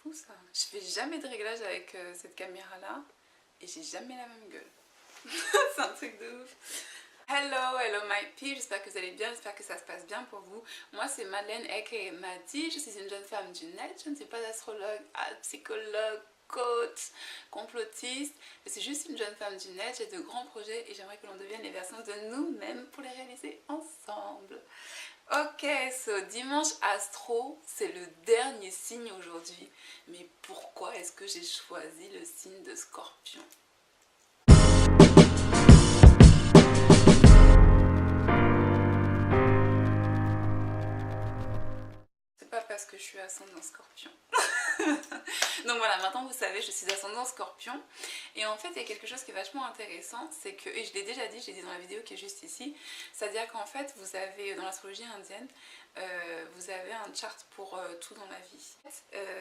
fou ça. Je fais jamais de réglage avec cette caméra là et j'ai jamais la même gueule. C'est un truc de ouf. Hello my people, j'espère que vous allez bien, j'espère que ça se passe bien pour vous. Moi c'est Madeleine aka Madi, je suis une jeune femme du net, je ne suis pas astrologue, psychologue, coach, complotiste. Je suis juste une jeune femme du net, j'ai de grands projets et j'aimerais que l'on devienne les versions de nous-mêmes pour les réaliser ensemble. Ok, so dimanche astro, c'est le dernier signe aujourd'hui. Mais pourquoi est-ce que j'ai choisi le signe de Scorpion ? C'est pas parce que je suis ascendant Scorpion. Donc voilà, maintenant vous savez, je suis ascendant Scorpion. Et en fait, il y a quelque chose qui est vachement intéressant, c'est que, et je l'ai déjà dit, je l'ai dit dans la vidéo qui est juste ici, c'est-à-dire qu'en fait, vous avez, dans l'astrologie indienne, vous avez un chart pour tout dans la vie.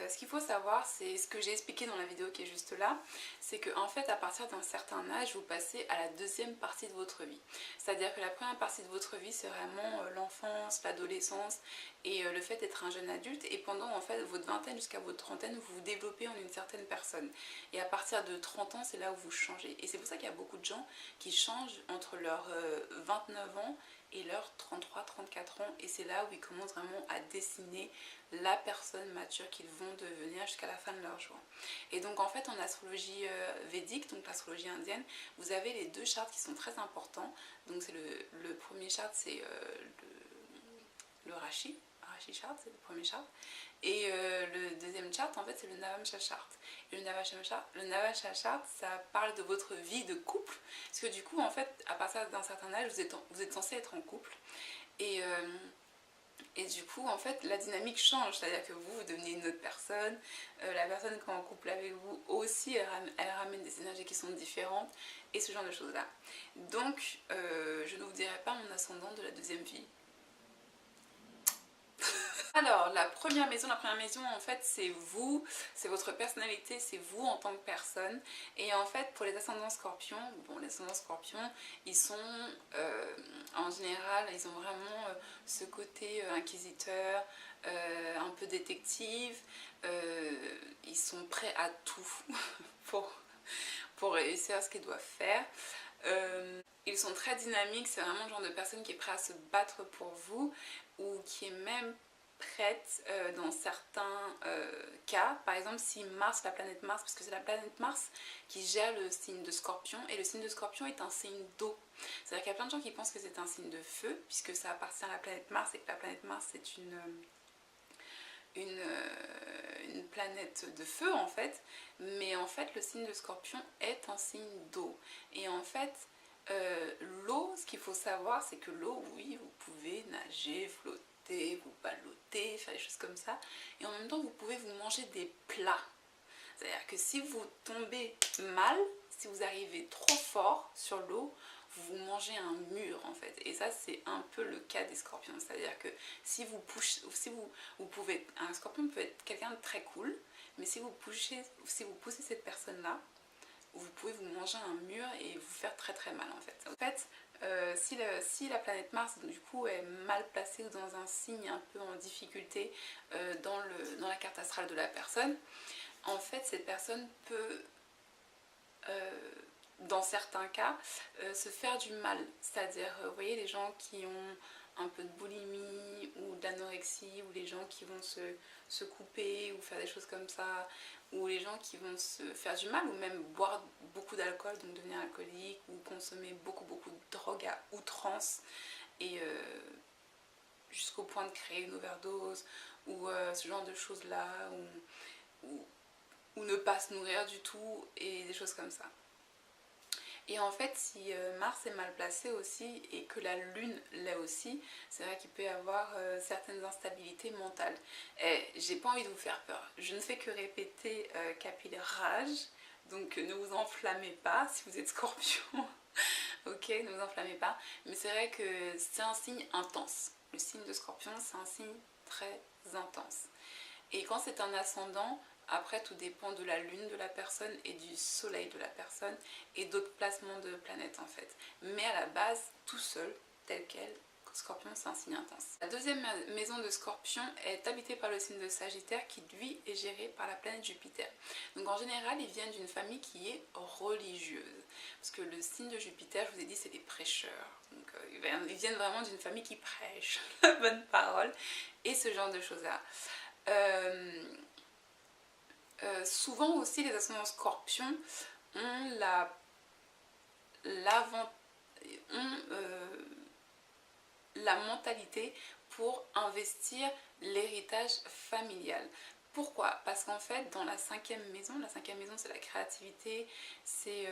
Ce qu'il faut savoir, c'est ce que j'ai expliqué dans la vidéo qui est juste là, c'est qu'en fait, à partir d'un certain âge, vous passez à la deuxième partie de votre vie. C'est-à-dire que la première partie de votre vie, c'est vraiment l'enfance, l'adolescence et le fait d'être un jeune adulte. Et pendant en fait votre vingtaine jusqu'à votre trentaine, vous vous développez en une certaine personne. Et à partir de 30 ans, c'est là où vous changez. Et c'est pour ça qu'il y a beaucoup de gens qui changent entre leurs 29 ans et leurs 33-34 ans. Et c'est là où ils commencent vraiment à dessiner la personne mature qu'ils vont devenir jusqu'à la fin de leur jour. Et donc en fait en astrologie védique, donc l'astrologie indienne, vous avez les deux charts qui sont très importants. Donc c'est le premier chart, c'est le Rashi chart, c'est le premier chart. Et le deuxième chart, en fait, c'est le Navamsha chart. Et le Navamsha chart, ça parle de votre vie de couple. Parce que du coup, en fait, à partir d'un certain âge, vous êtes censé être en couple. Et du coup, en fait, la dynamique change. C'est-à-dire que vous devenez une autre personne. La personne qui est en couple avec vous aussi, elle ramène des énergies qui sont différentes. Et ce genre de choses-là. Donc, je ne vous dirai pas mon ascendant de la deuxième vie. Alors, la première maison en fait, c'est vous, c'est votre personnalité, c'est vous en tant que personne. Et en fait, pour les ascendants scorpions, bon, les ascendants scorpions, ils sont, en général, ils ont vraiment ce côté inquisiteur, un peu détective. Ils sont prêts à tout pour réussir ce qu'ils doivent faire. Ils sont très dynamiques, c'est vraiment le genre de personne qui est prêt à se battre pour vous ou qui est même prête dans certains cas. Par exemple, si Mars, la planète Mars, parce que c'est la planète Mars qui gère le signe de Scorpion, et le signe de Scorpion est un signe d'eau. C'est-à-dire qu'il y a plein de gens qui pensent que c'est un signe de feu, puisque ça appartient à la planète Mars, et que la planète Mars c'est une planète de feu en fait, mais en fait le signe de Scorpion est un signe d'eau. Et en fait, l'eau, ce qu'il faut savoir, c'est que l'eau, oui, vous pouvez nager, flotter, vous balloter, faire des choses comme ça, et en même temps vous pouvez vous manger des plats. C'est-à-dire que si vous tombez mal, si vous arrivez trop fort sur l'eau, vous mangez un mur en fait. Et ça c'est un peu le cas des scorpions. C'est-à-dire que si vous pouvez, un scorpion peut être quelqu'un de très cool, mais si vous poussez cette personne-là, vous pouvez vous manger un mur et vous faire très très mal en fait. En fait, si la planète Mars du coup est mal placée ou dans un signe un peu en difficulté dans la carte astrale de la personne, en fait cette personne peut dans certains cas se faire du mal. C'est-à-dire, vous voyez, les gens qui ont un peu de boulimie ou d'anorexie, ou les gens qui vont se couper ou faire des choses comme ça, ou les gens qui vont se faire du mal ou même boire beaucoup d'alcool, donc devenir alcoolique, ou consommer beaucoup de drogue à outrance et jusqu'au point de créer une overdose ou ce genre de choses là, ou ne pas se nourrir du tout et des choses comme ça. Et en fait, si Mars est mal placé aussi et que la Lune l'est aussi, c'est vrai qu'il peut y avoir certaines instabilités mentales. Et j'ai pas envie de vous faire peur. Je ne fais que répéter Kapil Raj, donc ne vous enflammez pas si vous êtes Scorpion. Ok, ne vous enflammez pas. Mais c'est vrai que c'est un signe intense. Le signe de Scorpion, c'est un signe très intense. Et quand c'est un ascendant, après tout dépend de la lune de la personne et du soleil de la personne et d'autres placements de planètes en fait. Mais à la base, tout seul, tel quel, Scorpion, c'est un signe intense. La deuxième maison de Scorpion est habitée par le signe de Sagittaire qui lui est géré par la planète Jupiter. Donc en général, ils viennent d'une famille qui est religieuse. Parce que le signe de Jupiter, je vous ai dit, c'est des prêcheurs. Donc ils viennent vraiment d'une famille qui prêche la bonne parole et ce genre de choses-là. Souvent aussi, les ascendants Scorpion ont la mentalité pour investir l'héritage familial. Pourquoi? Parce qu'en fait, dans la cinquième maison c'est la créativité, c'est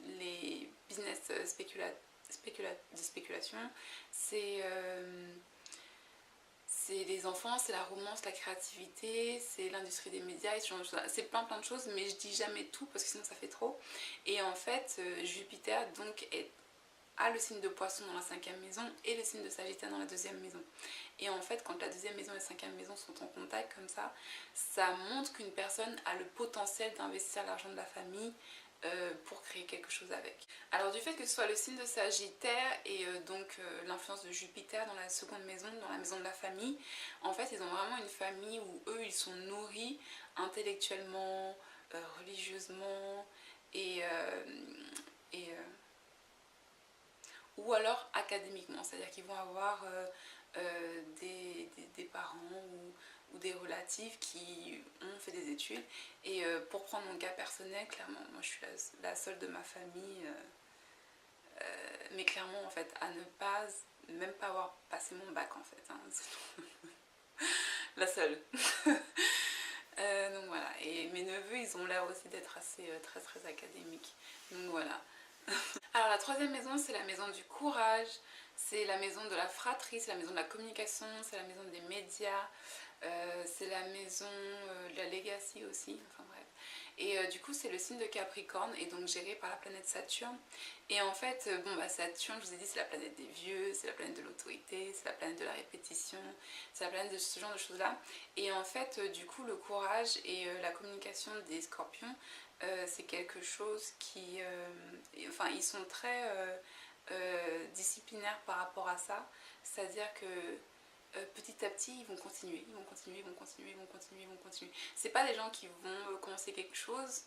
les business de spéculation, c'est les enfants, c'est la romance, la créativité, c'est l'industrie des médias, c'est plein de choses, mais je dis jamais tout parce que sinon ça fait trop. Et en fait, Jupiter donc a le signe de Poisson dans la cinquième maison et le signe de Sagittaire dans la deuxième maison. Et en fait, quand la deuxième maison et la cinquième maison sont en contact comme ça montre qu'une personne a le potentiel d'investir l'argent de la famille pour créer quelque chose avec. Alors du fait que ce soit le signe de Sagittaire et donc l'influence de Jupiter dans la seconde maison, dans la maison de la famille, en fait ils ont vraiment une famille où eux ils sont nourris intellectuellement, religieusement ou alors académiquement, c'est-à-dire qu'ils vont avoir des parents ou des relatifs qui ont fait des études. Et pour prendre mon cas personnel, clairement, moi je suis la seule de ma famille, mais clairement en fait, à ne pas, même pas avoir passé mon bac en fait, hein, la seule. Donc voilà, et mes neveux ils ont l'air aussi d'être assez très académiques, donc voilà. Alors la troisième maison, c'est la maison du courage, c'est la maison de la fratrie, c'est la maison de la communication, c'est la maison des médias, c'est la maison de la legacy aussi, enfin bref. Et du coup c'est le signe de Capricorne et donc géré par la planète Saturne. Et en fait, Saturne, je vous ai dit, c'est la planète des vieux, c'est la planète de l'autorité, c'est la planète de la répétition, c'est la planète de ce genre de choses là. Et en fait, du coup le courage et la communication des Scorpions, c'est quelque chose qui... enfin, ils sont très disciplinaires par rapport à ça. C'est-à-dire que petit à petit, ils vont continuer. C'est pas des gens qui vont commencer quelque chose,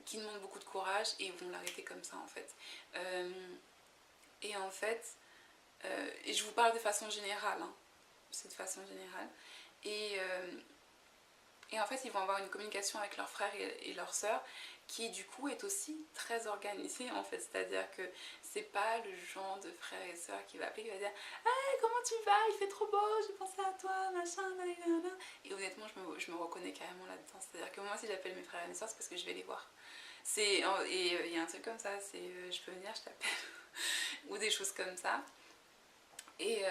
qui demandent beaucoup de courage et ils vont l'arrêter comme ça, en fait. Et en fait, et je vous parle de façon générale, hein, c'est de façon générale. Et en fait, ils vont avoir une communication avec leurs frères et leurs sœurs qui du coup est aussi très organisée en fait. C'est-à-dire que c'est pas le genre de frère et sœur qui va appeler, qui va dire hey, comment tu vas, il fait trop beau, j'ai pensé à toi, machin, nanana. Et honnêtement, je me reconnais carrément là-dedans. C'est-à-dire que moi, si j'appelle mes frères et mes sœurs, c'est parce que je vais les voir. Et il y a un truc comme ça, c'est je peux venir, je t'appelle. Ou des choses comme ça. Et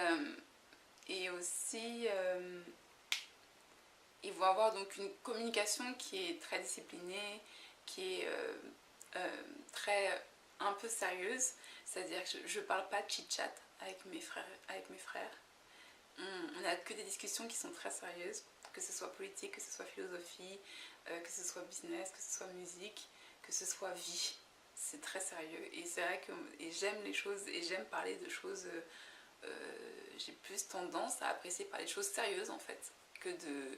aussi... ils vont avoir donc une communication qui est très disciplinée, qui est très un peu sérieuse, c'est-à-dire que je parle pas de chit-chat avec mes frères. On n'a que des discussions qui sont très sérieuses, que ce soit politique, que ce soit philosophie, que ce soit business, que ce soit musique, que ce soit vie. C'est très sérieux et c'est vrai que j'aime les choses et j'aime parler de choses, j'ai plus tendance à apprécier parler de choses sérieuses en fait, que de...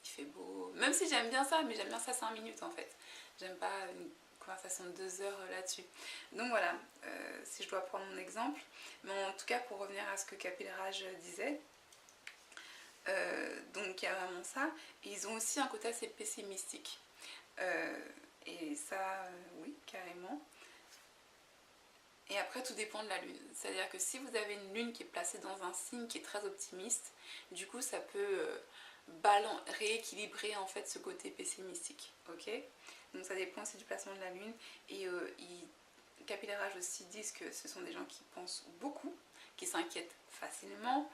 il fait beau, même si j'aime bien ça, mais j'aime bien ça 5 minutes en fait, j'aime pas une conversation de 2 heures là-dessus. Donc voilà, si je dois prendre mon exemple, mais en tout cas pour revenir à ce que Capillerage disait, donc il y a vraiment ça, et ils ont aussi un côté assez pessimistique, et ça oui carrément. Et après tout dépend de la lune, c'est à dire que si vous avez une lune qui est placée dans un signe qui est très optimiste, du coup ça peut rééquilibrer en fait ce côté pessimistique, ok. Donc ça dépend aussi du placement de la lune. Et Capillerage aussi disent que ce sont des gens qui pensent beaucoup, qui s'inquiètent facilement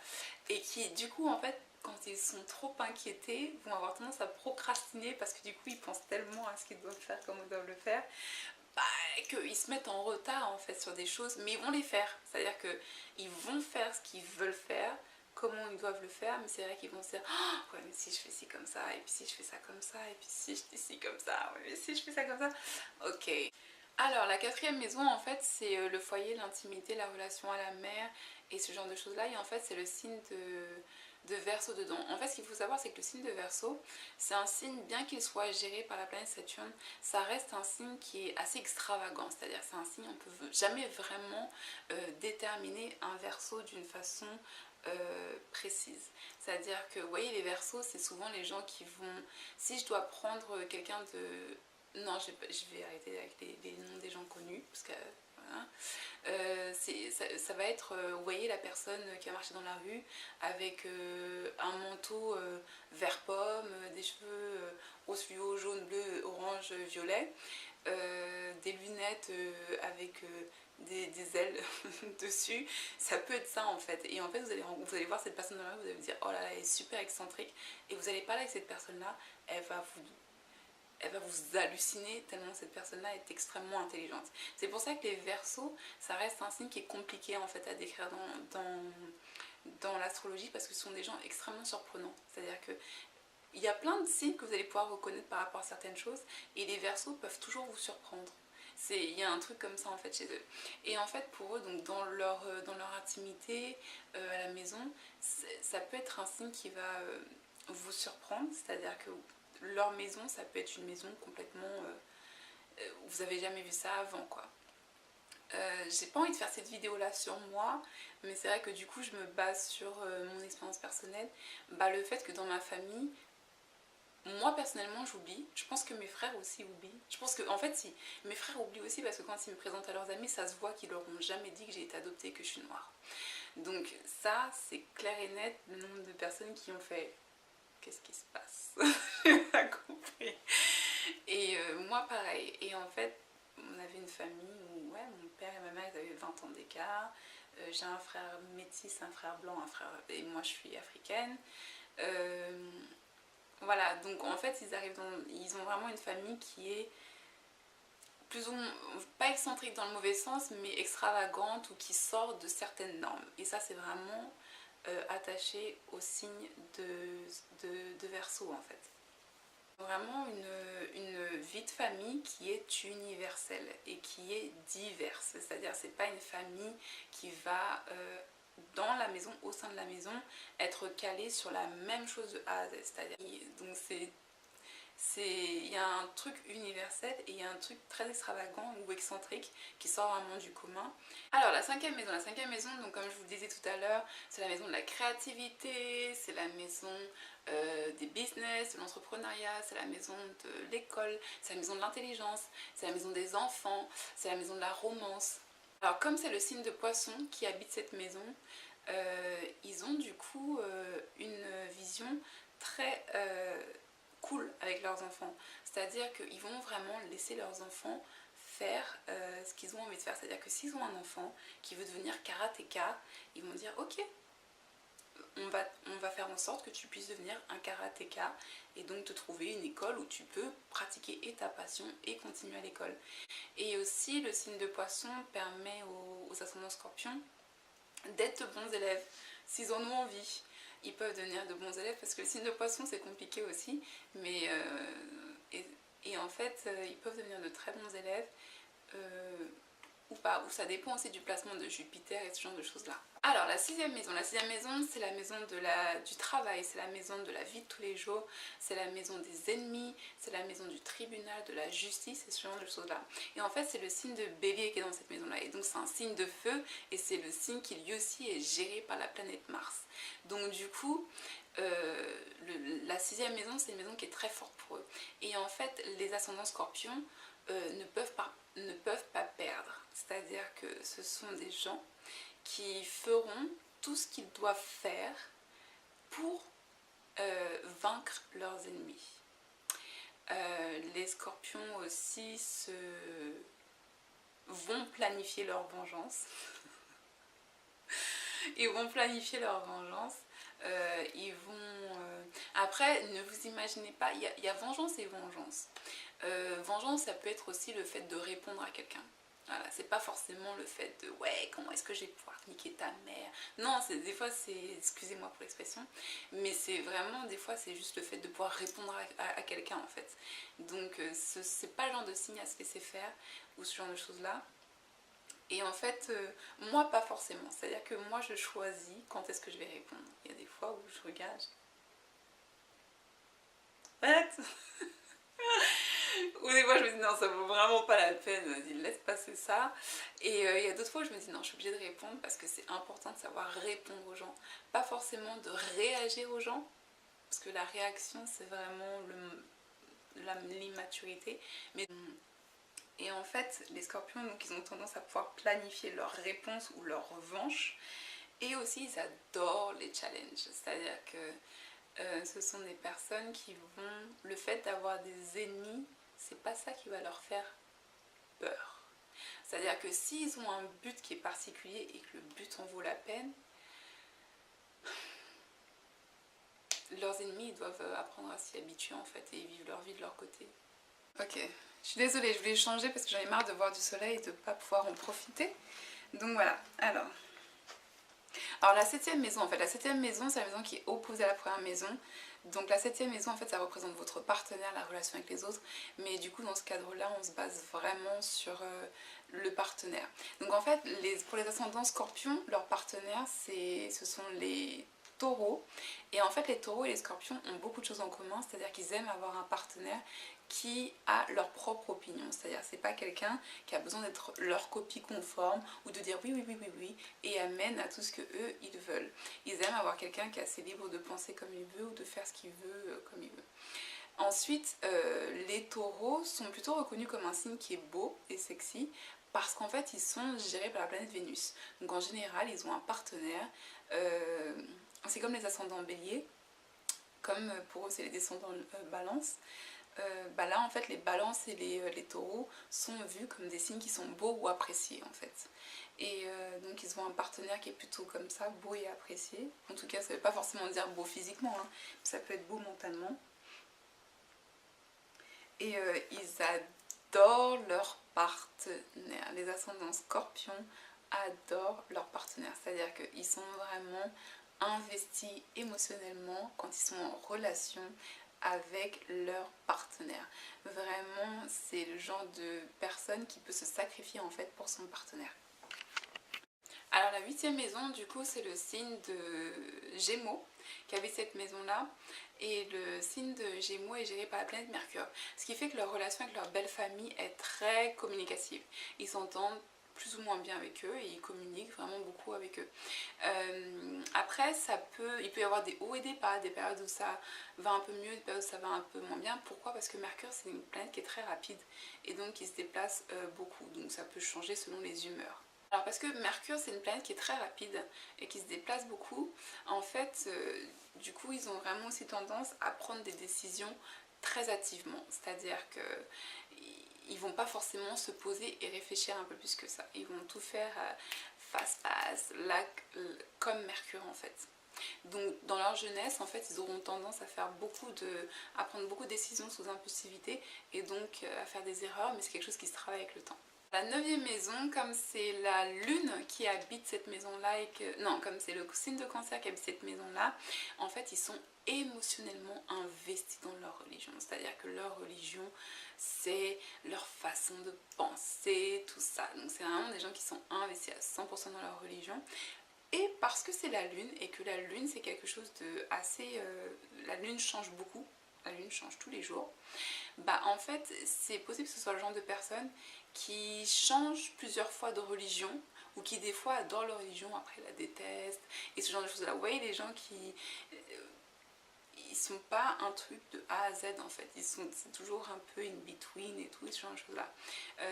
et qui du coup en fait quand ils sont trop inquiétés vont avoir tendance à procrastiner parce que du coup ils pensent tellement à ce qu'ils doivent faire, comment ils doivent le faire, qu'ils se mettent en retard en fait sur des choses, mais ils vont les faire, c'est à dire qu'ils vont faire ce qu'ils veulent faire, comment ils doivent le faire, mais c'est vrai qu'ils vont se dire oh, ouais mais si je fais ci comme ça, et puis si je fais ça comme ça, et puis si je dis ci comme ça, ouais mais si je fais ça comme ça, ok. Alors la quatrième maison en fait c'est le foyer, l'intimité, la relation à la mère et ce genre de choses là, et en fait c'est le signe de Verseau dedans. En fait ce qu'il faut savoir c'est que le signe de Verseau c'est un signe, bien qu'il soit géré par la planète Saturne, ça reste un signe qui est assez extravagant, c'est-à-dire c'est un signe, on ne peut jamais vraiment déterminer un Verseau d'une façon précise. C'est-à-dire que vous voyez les Verseaux c'est souvent les gens qui vont, si je dois prendre quelqu'un de... Non, je vais arrêter avec les noms des gens connus, parce que voilà. Ça va être, vous voyez la personne qui a marché dans la rue avec un manteau vert pomme, des cheveux rose fluo, jaune, bleu, orange, violet, des lunettes avec des ailes dessus, ça peut être ça en fait. Et en fait vous allez voir cette personne dans la rue, vous allez vous dire oh là là elle est super excentrique, et vous allez parler avec cette personne là, elle va vous halluciner tellement cette personne-là est extrêmement intelligente. C'est pour ça que les Verseaux, ça reste un signe qui est compliqué en fait à décrire dans l'astrologie, parce que ce sont des gens extrêmement surprenants. C'est-à-dire que il y a plein de signes que vous allez pouvoir reconnaître par rapport à certaines choses, et les Verseaux peuvent toujours vous surprendre. Il y a un truc comme ça en fait chez eux. Et en fait pour eux, donc dans leur intimité à la maison, ça peut être un signe qui va vous surprendre, c'est-à-dire que leur maison, ça peut être une maison complètement... vous avez jamais vu ça avant, quoi. J'ai pas envie de faire cette vidéo là sur moi, mais c'est vrai que du coup je me base sur mon expérience personnelle. Le fait que dans ma famille, moi personnellement j'oublie, je pense que mes frères aussi oublient. Je pense que en fait si, mes frères oublient aussi, parce que quand ils me présentent à leurs amis, ça se voit qu'ils leur ont jamais dit que j'ai été adoptée, que je suis noire. Donc ça c'est clair et net, le nombre de personnes qui ont fait qu'est-ce qui se passe. J'ai pas compris. Et moi pareil. Et en fait on avait une famille où ouais, mon père et ma mère ils avaient 20 ans d'écart. J'ai un frère métis, un frère blanc, un frère... et moi je suis africaine. Voilà, donc en fait ils ont vraiment une famille qui est plus ou moins, pas excentrique dans le mauvais sens, mais extravagante, ou qui sort de certaines normes. Et ça c'est vraiment attaché au signe de Verseau en fait. Vraiment une vie de famille qui est universelle et qui est diverse, c'est-à-dire c'est pas une famille qui va dans la maison, au sein de la maison, être calée sur la même chose de A à Z, c'est-à-dire donc il y a un truc universel et il y a un truc très extravagant ou excentrique qui sort vraiment du commun. Alors la cinquième maison, donc comme je vous le disais tout à l'heure, c'est la maison de la créativité, c'est la maison des business, de l'entrepreneuriat, c'est la maison de l'école, c'est la maison de l'intelligence, c'est la maison des enfants, c'est la maison de la romance. Alors comme c'est le signe de Poisson qui habite cette maison, ils ont du coup une vision très cool avec leurs enfants. C'est-à-dire qu'ils vont vraiment laisser leurs enfants faire ce qu'ils ont envie de faire. C'est-à-dire que s'ils ont un enfant qui veut devenir karatéka, ils vont dire ok, on va faire en sorte que tu puisses devenir un karatéka, et donc te trouver une école où tu peux pratiquer et ta passion et continuer à l'école. Et aussi le signe de Poisson permet aux ascendants Scorpions d'être de bons élèves s'ils en ont envie. Ils peuvent devenir de bons élèves, parce que le signe de Poisson c'est compliqué aussi, mais et en fait ils peuvent devenir de très bons élèves ou pas, ou ça dépend aussi du placement de Jupiter et ce genre de choses là. Alors la sixième maison c'est la maison du travail, c'est la maison de la vie de tous les jours, c'est la maison des ennemis, c'est la maison du tribunal, de la justice et ce genre de choses là. Et en fait c'est le signe de Bélier qui est dans cette maison là, et donc c'est un signe de feu, et c'est le signe qui lui aussi est géré par la planète Mars. Donc du coup la sixième maison c'est une maison qui est très forte pour eux, et en fait les ascendants Scorpions ne peuvent pas perdre, c'est-à-dire que ce sont des gens qui feront tout ce qu'ils doivent faire pour vaincre leurs ennemis. Les Scorpions aussi vont planifier leur vengeance. Ils vont planifier leur vengeance. Après, ne vous imaginez pas, il y a vengeance et vengeance. Vengeance, ça peut être aussi le fait de répondre à quelqu'un. Voilà, c'est pas forcément le fait de ouais, comment est-ce que je vais pouvoir niquer ta mère. Non, des fois c'est, excusez-moi pour l'expression, mais c'est vraiment, des fois c'est juste le fait de pouvoir répondre à quelqu'un en fait. Donc c'est pas le genre de signe à se laisser faire ou ce genre de choses là. Et en fait, moi pas forcément. C'est-à-dire que moi je choisis quand est-ce que je vais répondre. Il y a des fois où je regarde. What? Ou des fois je me dis non, ça vaut vraiment pas la peine, vas-y laisse passer ça. Et il y a d'autres fois où je me dis non, je suis obligée de répondre parce que c'est important de savoir répondre aux gens. Pas forcément de réagir aux gens, parce que la réaction c'est vraiment l'immaturité. Mais et en fait, les scorpions, donc, ils ont tendance à pouvoir planifier leur réponse ou leur revanche. Et aussi, ils adorent les challenges. C'est-à-dire que ce sont des personnes qui vont... Le fait d'avoir des ennemis, c'est pas ça qui va leur faire peur. C'est-à-dire que s'ils ont un but qui est particulier et que le but en vaut la peine, leurs ennemis ils doivent apprendre à s'y habituer en fait et vivre leur vie de leur côté. Ok, je suis désolée, je voulais changer parce que j'en ai marre de voir du soleil et de ne pas pouvoir en profiter. Donc voilà, alors la septième maison, en fait, la septième maison, c'est la maison qui est opposée à la première maison. Donc la septième maison, en fait, ça représente votre partenaire, la relation avec les autres. Mais du coup, dans ce cadre-là, on se base vraiment sur le partenaire. Donc en fait, pour les ascendants scorpions, leur partenaire, ce sont les taureaux. Et en fait, les taureaux et les scorpions ont beaucoup de choses en commun, c'est-à-dire qu'ils aiment avoir un partenaire qui a leur propre opinion, c'est-à-dire c'est pas quelqu'un qui a besoin d'être leur copie conforme ou de dire oui oui oui oui oui et amène à tout ce que eux ils veulent. Ils aiment avoir quelqu'un qui est assez libre de penser comme il veut ou de faire ce qu'il veut comme il veut. Ensuite, les taureaux sont plutôt reconnus comme un signe qui est beau et sexy parce qu'en fait ils sont gérés par la planète Vénus. Donc en général ils ont un partenaire, c'est comme les ascendants bélier, comme pour eux c'est les descendants balance. Là en fait les balances et les taureaux sont vus comme des signes qui sont beaux ou appréciés en fait. Et donc ils ont un partenaire qui est plutôt comme ça, beau et apprécié. En tout cas ça ne veut pas forcément dire beau physiquement, hein. Ça peut être beau mentalement. Et ils adorent leur partenaire. Les ascendants scorpions adorent leur partenaire. C'est-à-dire qu'ils sont vraiment investis émotionnellement quand ils sont en relation avec leur partenaire. Vraiment, c'est le genre de personne qui peut se sacrifier en fait pour son partenaire. Alors la huitième maison, du coup, c'est le signe de Gémeaux qui avait cette maison-là. Et le signe de Gémeaux est géré par la planète Mercure. Ce qui fait que leur relation avec leur belle famille est très communicative. Ils s'entendent plus ou moins bien avec eux et ils communiquent vraiment beaucoup avec eux. Après, il peut y avoir des hauts et des bas, des périodes où ça va un peu mieux, des périodes où ça va un peu moins bien. Pourquoi? Parce que Mercure, c'est une planète qui est très rapide et donc qui se déplace beaucoup. Donc ça peut changer selon les humeurs. Alors parce que Mercure c'est une planète qui est très rapide et qui se déplace beaucoup, en fait du coup ils ont vraiment aussi tendance à prendre des décisions très hâtivement, c'est-à-dire qu'ils vont pas forcément se poser et réfléchir un peu plus que ça, ils vont tout faire fast-pass, comme Mercure en fait. Donc dans leur jeunesse en fait ils auront tendance à prendre beaucoup de décisions sous impulsivité et donc à faire des erreurs, mais c'est quelque chose qui se travaille avec le temps. La neuvième maison, comme c'est la lune qui habite cette maison-là, comme c'est le signe de cancer qui habite cette maison-là, en fait, ils sont émotionnellement investis dans leur religion. C'est-à-dire que leur religion, c'est leur façon de penser, tout ça. Donc c'est vraiment des gens qui sont investis à 100% dans leur religion. Et parce que c'est la lune, et que la lune, c'est quelque chose de assez... la lune change beaucoup, la lune change tous les jours. En fait, c'est possible que ce soit le genre de personne qui change plusieurs fois de religion ou qui des fois adore leur religion, après la déteste et ce genre de choses là. Vous voyez, les gens qui ils sont pas un truc de A à Z en fait, c'est toujours un peu in between et tout, ce genre de choses là.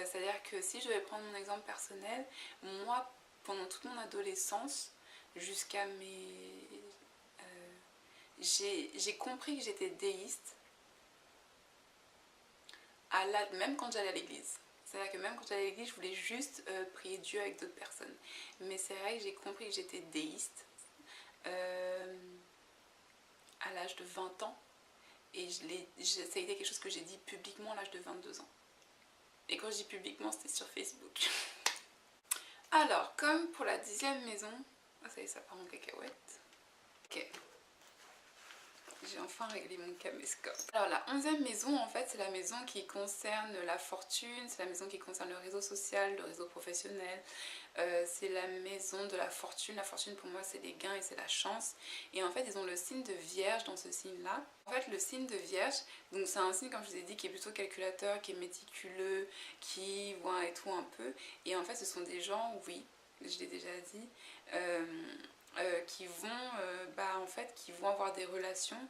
C'est à dire que si je vais prendre mon exemple personnel, moi pendant toute mon adolescence jusqu'à j'ai compris que j'étais déiste même quand j'allais à l'église. C'est-à-dire que même quand j'allais à l'église, je voulais juste prier Dieu avec d'autres personnes. Mais c'est vrai que j'ai compris que j'étais déiste à l'âge de 20 ans. Et ça a été quelque chose que j'ai dit publiquement à l'âge de 22 ans. Et quand je dis publiquement, c'était sur Facebook. Alors, comme pour la 10e maison... Ah ça y est, ça part en cacahuète. Ok. J'ai enfin réglé mon caméscope. Alors la 11e maison, en fait, c'est la maison qui concerne la fortune, c'est la maison qui concerne le réseau social, le réseau professionnel. C'est la maison de la fortune. La fortune pour moi c'est les gains et c'est la chance. Et en fait ils ont le signe de Vierge dans ce signe-là. En fait le signe de Vierge, donc c'est un signe comme je vous ai dit qui est plutôt calculateur, qui est méticuleux, qui voit et tout un peu. Et en fait ce sont des gens, oui, je l'ai déjà dit, qui vont en fait qui vont avoir des relations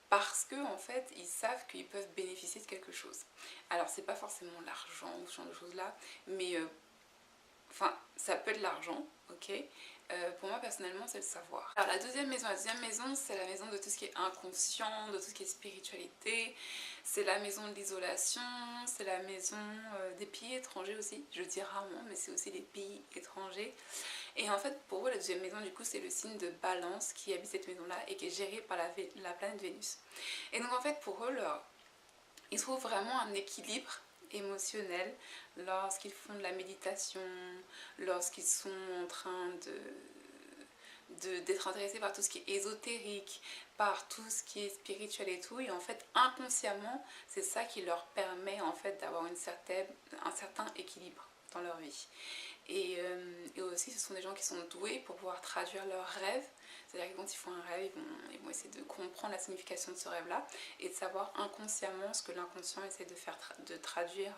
parce que en fait ils savent qu'ils peuvent bénéficier de quelque chose. Alors c'est pas forcément l'argent ou ce genre de choses là, mais enfin ça peut être l'argent, ok. Pour moi personnellement c'est le savoir. Alors la deuxième maison c'est la maison de tout ce qui est inconscient, de tout ce qui est spiritualité, c'est la maison de l'isolation, c'est la maison des pays étrangers aussi, je dis rarement mais c'est aussi des pays étrangers. Et en fait pour eux la deuxième maison du coup c'est le signe de Balance qui habite cette maison là et qui est gérée par la planète Vénus. Et donc en fait pour eux ils trouvent vraiment un équilibre émotionnel lorsqu'ils font de la méditation, lorsqu'ils sont en train d'être intéressés par tout ce qui est ésotérique, par tout ce qui est spirituel et tout, et en fait inconsciemment c'est ça qui leur permet en fait d'avoir un certain équilibre dans leur vie. Et aussi ce sont des gens qui sont doués pour pouvoir traduire leurs rêves, c'est-à-dire que quand ils font un rêve ils vont essayer de comprendre la signification de ce rêve là et de savoir inconsciemment ce que l'inconscient essaie de traduire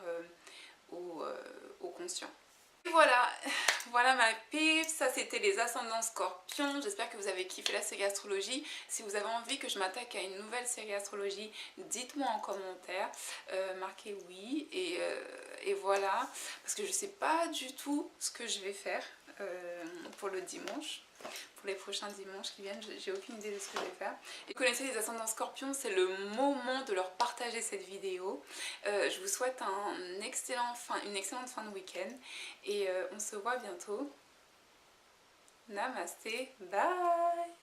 au conscient. Et voilà, voilà ma pipe, ça c'était les ascendants scorpions, j'espère que vous avez kiffé la série astrologie. Si vous avez envie que je m'attaque à une nouvelle série astrologie, dites-moi en commentaire, marquez oui, et voilà, parce que je sais pas du tout ce que je vais faire pour le dimanche. Pour les prochains dimanches qui viennent, j'ai aucune idée de ce que je vais faire. Et vous connaissez les ascendants scorpions, c'est le moment de leur partager cette vidéo. Je vous souhaite une excellente fin de week-end et on se voit bientôt. Namasté, bye!